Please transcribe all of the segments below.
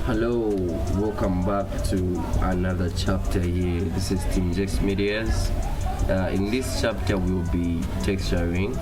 Hello, welcome back to another chapter here. This is Team Jex Medias. In this chapter, we'll be texturing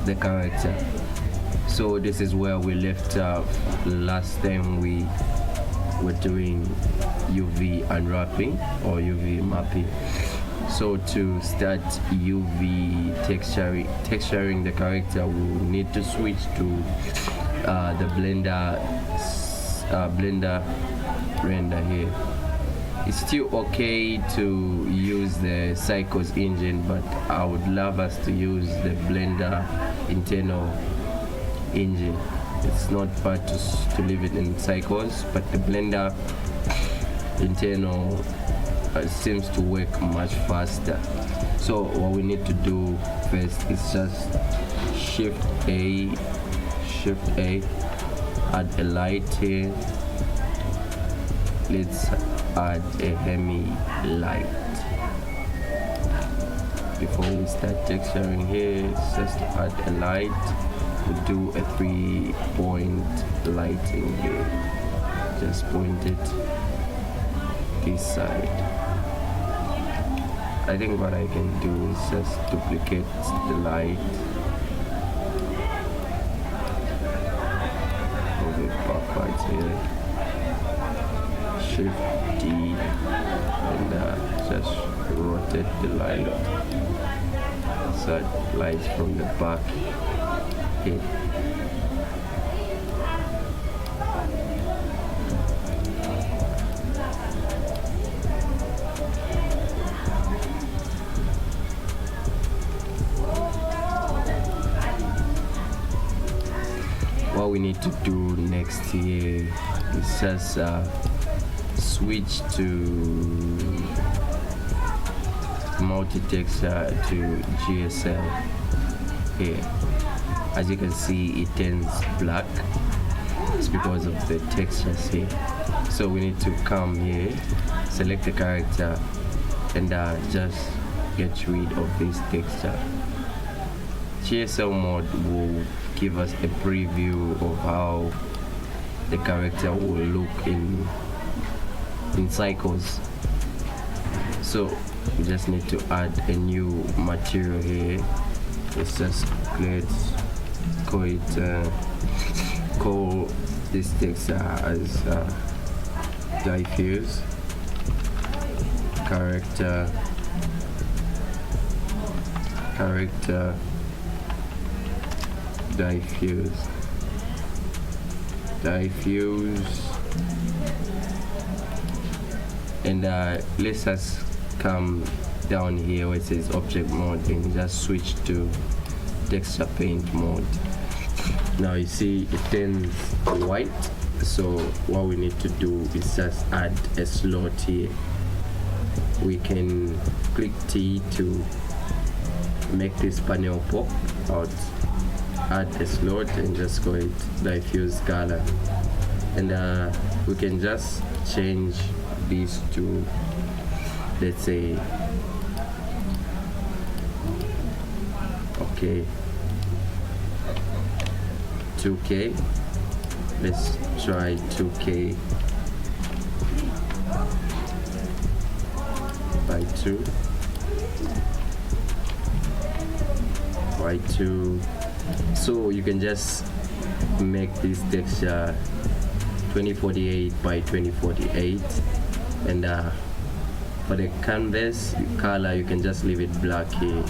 the character. So this is where we left off last time. We were doing UV unwrapping or UV mapping. So to start UV texturing the character, we'll need to switch to the Blender render here. It's still okay to use the Cycles engine, but I would love us to use the Blender internal engine. It's not bad to leave it in Cycles, but the Blender internal seems to work much faster. So what we need to do first is just shift A, add a light here. Let's add a hemi light. Before we start texturing here, just to add a light, we do a 3-point lighting here. Just point it this side. I think what I can do is just duplicate the light. Backwards here, shift D, and just rotate the light so it lights from the back here. What we need to do next here is just switch to multi-texture to GSL here. As you can see, it turns black. It's because of the textures here. So we need to come here, select the character, and just get rid of this texture. GSL mode will give us a preview of how the character will look in Cycles. So we just need to add a new material here. Let's just call this texture as diffuse character diffuse, and let's just come down here where it says object mode and just switch to texture paint mode. Now you see it turns white, so what we need to do is just add a slot here. We can click T to make this panel pop out, add a slot and just call it diffuse color, and we can just change this to, let's say, okay, 2K. Let's try 2K by 2 by 2. So you can just make this texture 2048 by 2048, and for the canvas color you can just leave it black here.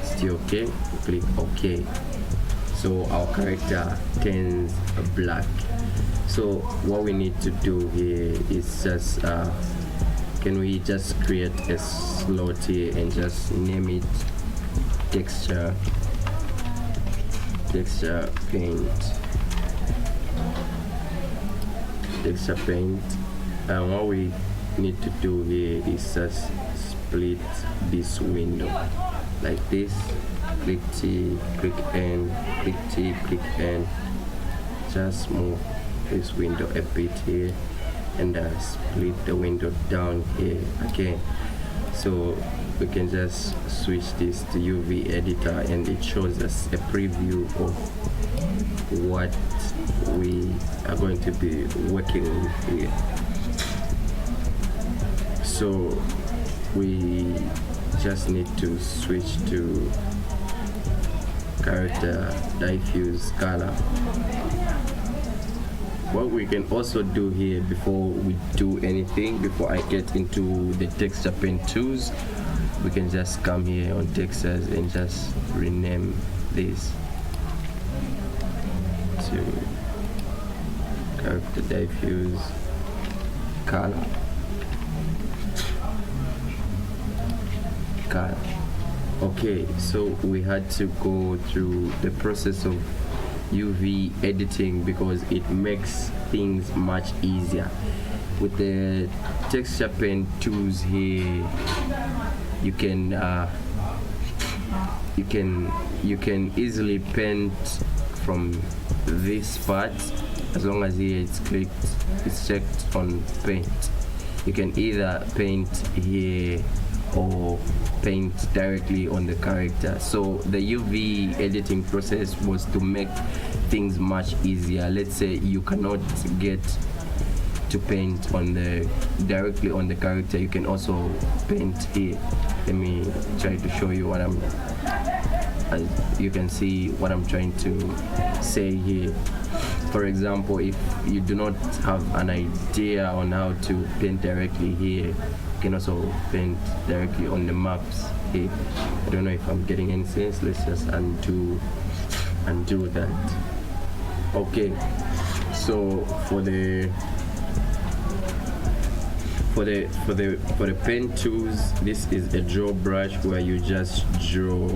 Still okay, click OK. So our character turns black. So what we need to do here is just can we just create a slot here and just name it texture paint, and what we need to do here is just split this window like this. Click T, click N, click T, click N. Just move this window a bit here and split the window down here again. So we can just switch this to UV editor, and it shows us a preview of what we are going to be working with here. So we just need to switch to character diffuse color. What we can also do here before we do anything, before I get into the texture paint tools, we can just come here on textures and just rename this to character diffuse color. Okay, so we had to go through the process of UV editing because it makes things much easier. With the texture paint tools here, you can easily paint from this part. As long as here it's checked on paint, you can either paint here or paint directly on the character. So the UV editing process was to make things much easier. Let's say you cannot get to paint on directly on the character, you can also paint here. Let me try to show you what you can see what I'm trying to say here. For example, if you do not have an idea on how to paint directly here, you can also paint directly on the maps here. I don't know if I'm getting any sense. Let's just undo that. Okay, so for the pen tools, this is a draw brush where you just draw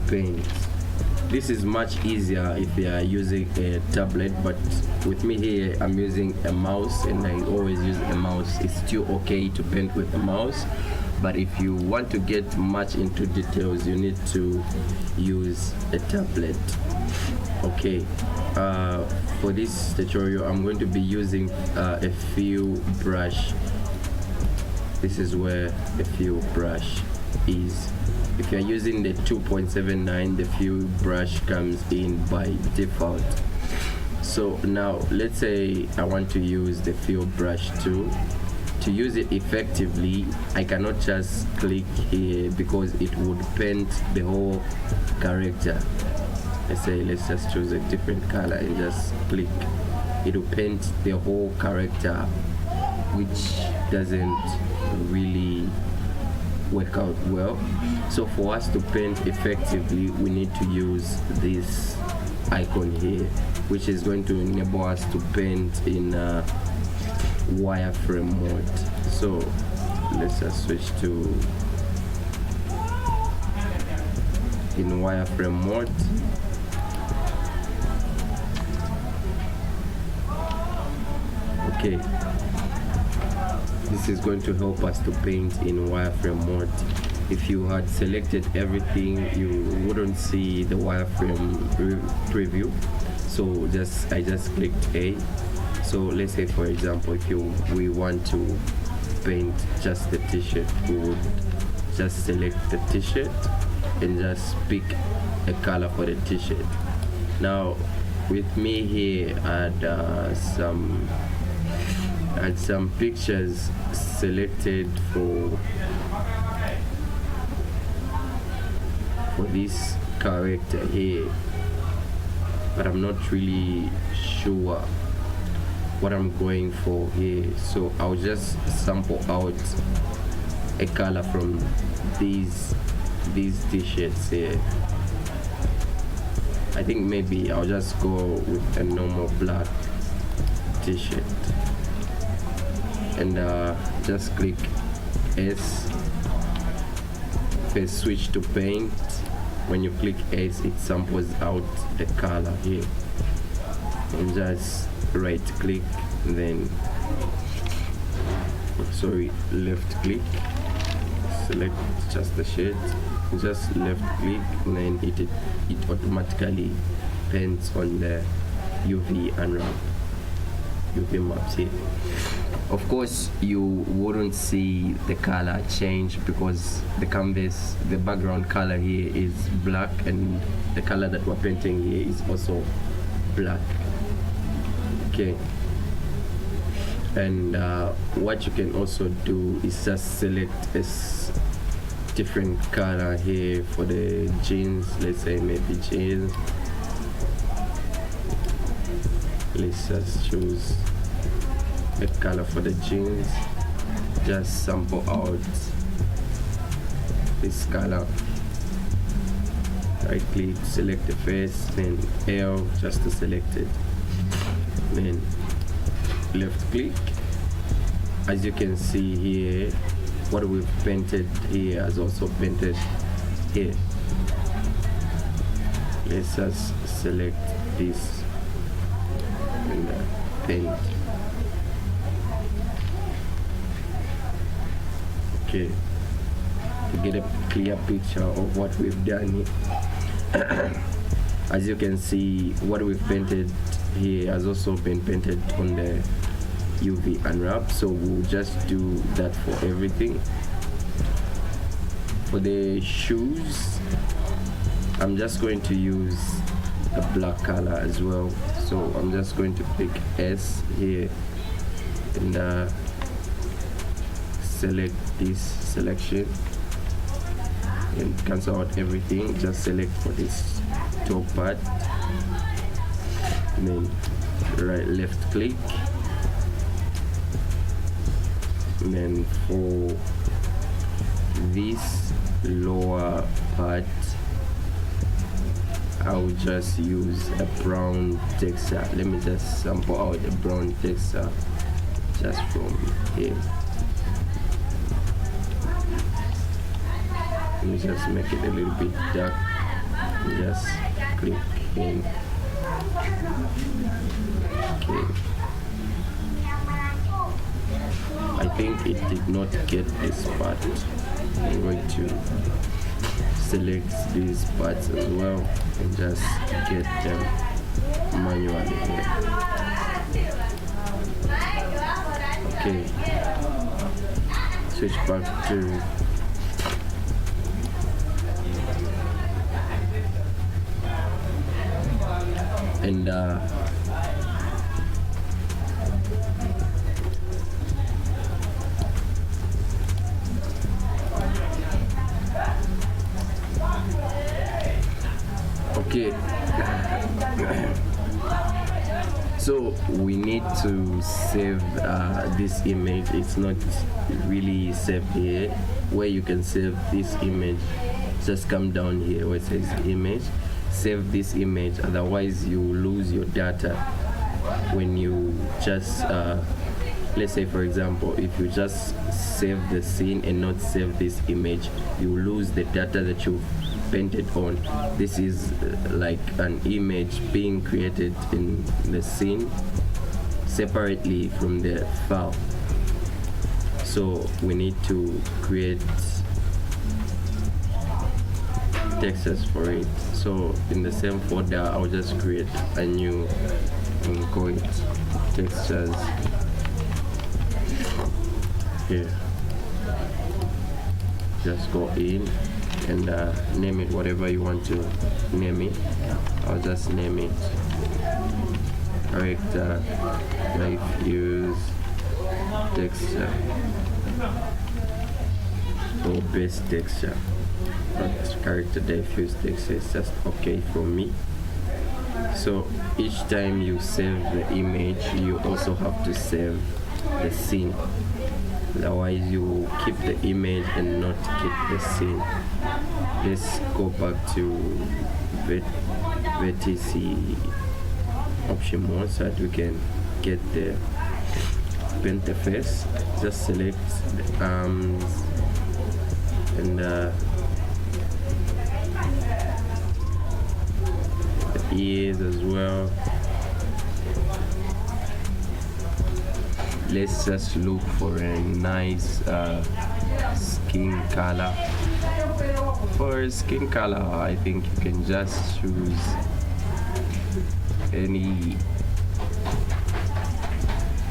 paint. This is much easier if you are using a tablet, but with me here I'm using a mouse, and I always use a mouse. It's still okay to paint with a mouse, but if you want to get much into details, you need to use a tablet. Okay, for this tutorial I'm going to be using a fill brush. This is where the fill brush is. If you're using the 2.79, the fill brush comes in by default. So now let's say I want to use the fill brush tool. To use it effectively, I cannot just click here because it would paint the whole character. Let's just choose a different color and just click. It will paint the whole character, which doesn't really work out well. So for us to paint effectively, we need to use this icon here, which is going to enable us to paint in wireframe mode. So let's just switch to in wireframe mode. Okay, this is going to help us to paint in wireframe mode. If you had selected everything, you wouldn't see the wireframe preview. So I just clicked A. So let's say, for example, if we want to paint just the t-shirt, we would just select the t-shirt and just pick a color for the t-shirt. Now with me here, I had some pictures selected for this character here, but I'm not really sure what I'm going for here. So I'll just sample out a color from these t-shirts here. I think maybe I'll just go with a normal black t-shirt and just click S. First switch to paint. When you click S, it samples out the color here, and just right click, then left click, select just the shade, just left click, and then it automatically paints on the UV unwrap. UV maps here. Of course, you wouldn't see the color change because the canvas, the background color here is black, and the color that we're painting here is also black. Okay. And what you can also do is just select a different color here for the jeans. Let's say maybe jeans. Let's just choose a color for the jeans. Just sample out this color. Right click, select the face, then L just to select it. Then left click. As you can see here, what we've painted here has also painted here. Let's just select this and paint. Okay, to get a clear picture of what we've done here. As you can see, what we've painted here has also been painted on the UV unwrap, so we'll just do that for everything. For the shoes, I'm just going to use a black color as well, so I'm just going to pick S here and select this selection and cancel out everything. Just select for this top part and then left click, and then for this lower part I'll just use a brown texture. Let me just sample out a brown texture just from here. Let me just make it a little bit dark. Just click in. Okay. I think it did not get this part. I'm going to select these parts as well and just get them manually here. Okay. Switch back to and okay, so we need to save this image. It's not really saved here. Where you can save this image, just come down here where it says image, save this image, otherwise you lose your data when you just let's say for example, if you just save the scene and not save this image, you lose the data that you painted on. This is like an image being created in the scene separately from the file, so we need to create textures for it. So in the same folder I'll just create a new and call it textures here. Just go in and name it whatever you want to name it. I'll just name it character diffuse texture or base texture. Not character diffuse texture, it's just okay for me. So each time you save the image, you also have to save the scene. Otherwise you keep the image and not keep the scene. Let's go back to VTC option mode so that we can get the paint the face. Just select the arms and the ears as well. Let's just look for a nice skin color. For skin color, I think you can just choose any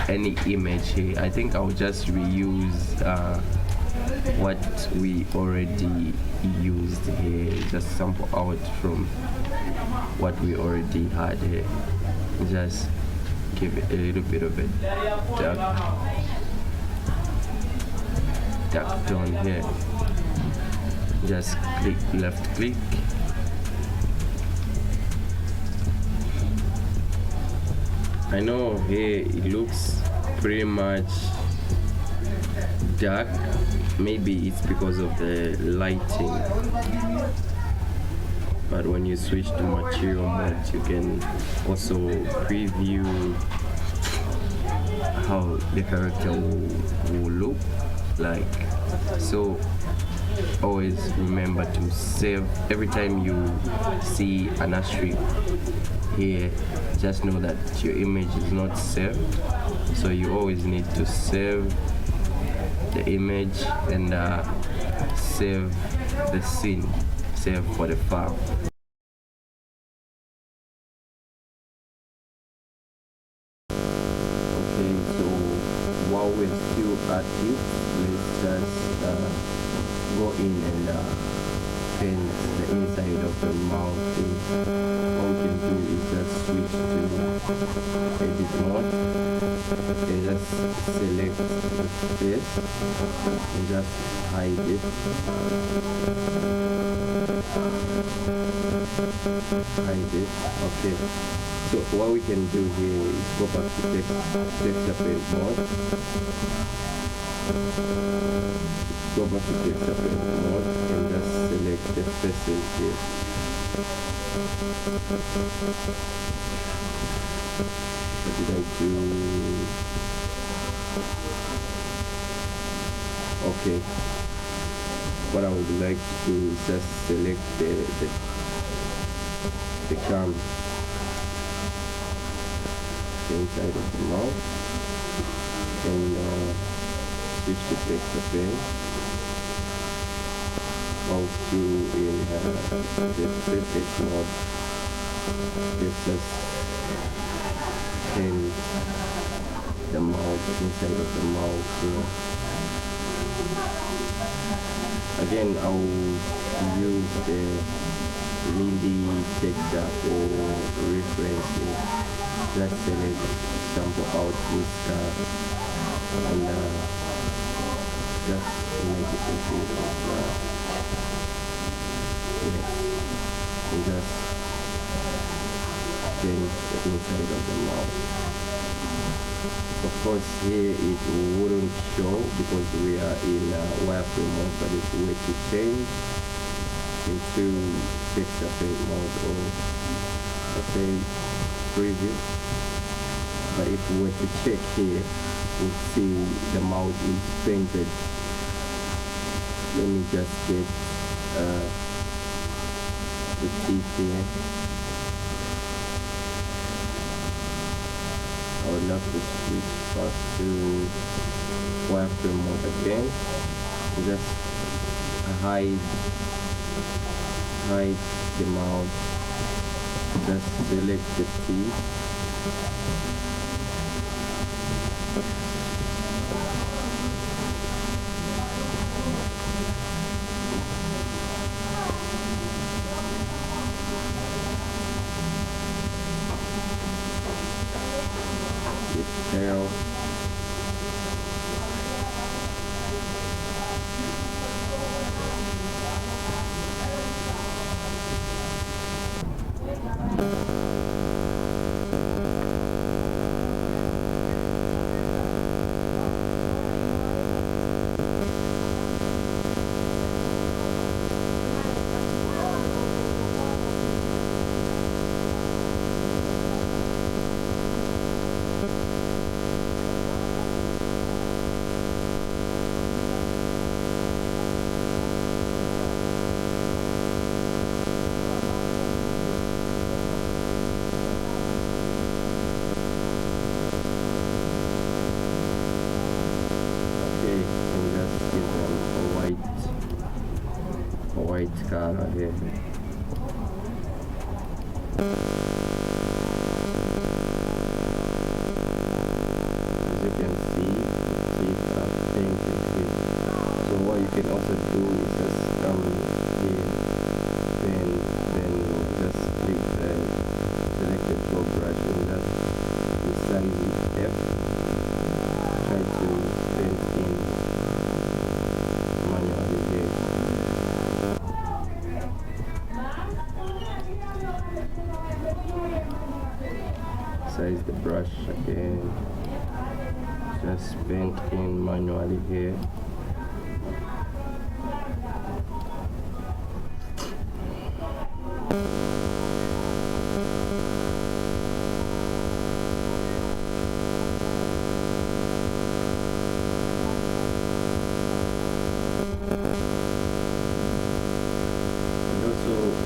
any image here. I think I'll just reuse what we already used here, just sample out from what we already had here. Just give it a little bit of a dark tone here. Just click, left click. I know here it looks pretty much dark. Maybe it's because of the lighting, but when you switch to material mode, you can also preview how the character will look like. So always remember to save. Every time you see an asterisk here, just know that your image is not saved. So you always need to save the image and save the scene, save for the file. Okay, so while we're still at it, let's just go in and paint the inside of the mouth. All we can do is just switch to edit mode and just select the face and just hide it. Hide it. Okay. So what we can do here is go back to texture paint mode. Go back to texture paint mode and just select the faces here. What did I do? Okay. What I would like to do is just select the cam inside of the mouth and switch to texture paint. Go to in the preset mode. Let's just paint the mouth inside of the mouth here. Again, I'll use the Lindy texture for reference here. Just select, sample out this and just make it a bit of and just change the inside of the mouth. Of course, here it wouldn't show because we are in wireframe mode, but if we were to change into texture paint mode or let's say preview, but if we were to check here, we'll see the mouth is painted. Let me just get the teeth here. I would love to switch back to wireframe mode again. Just hide the mouth. Just select the teeth. Tail. White color here. do is just come here, then just click select the top brush and just resize it F. Try to paint in manually here. Size the brush again. Just paint in manually here.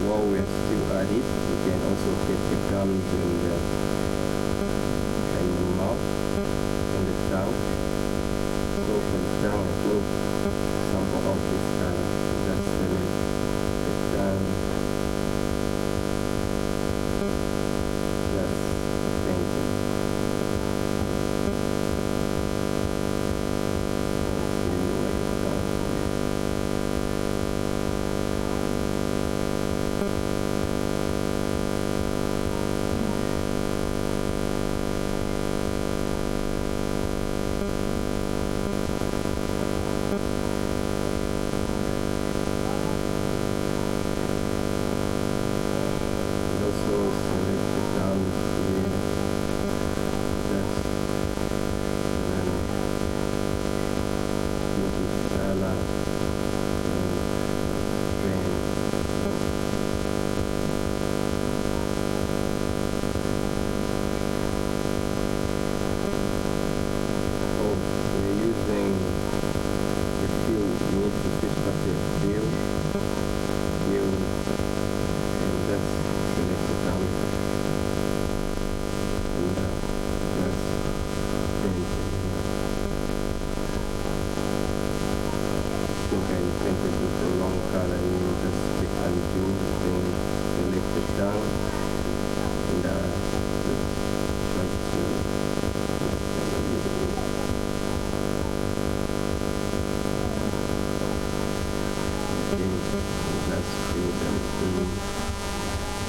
While we're still at it, we can also get the gums and the mouth and the tongue. So for the tongue, I think sample of this color. Just select the tongue. Just paint it.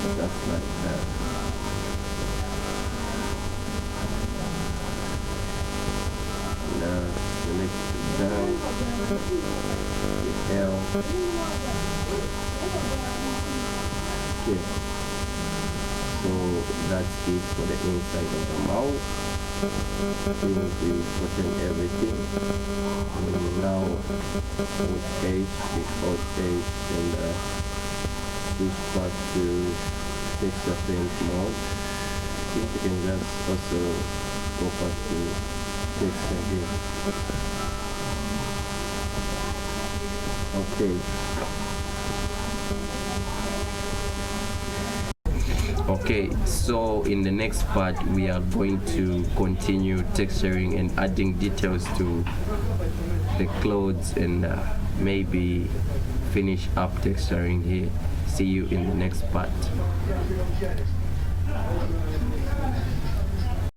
Just like that. Now select the down, the L. Okay. So that's it for the inside of the mouth. I think we've gotten everything. And now with H, with Alt H, and switch back to texture paint mode. I think you can just also go back to texture here. Okay, so in the next part we are going to continue texturing and adding details to the clothes and maybe finish up texturing here. See you in the next part.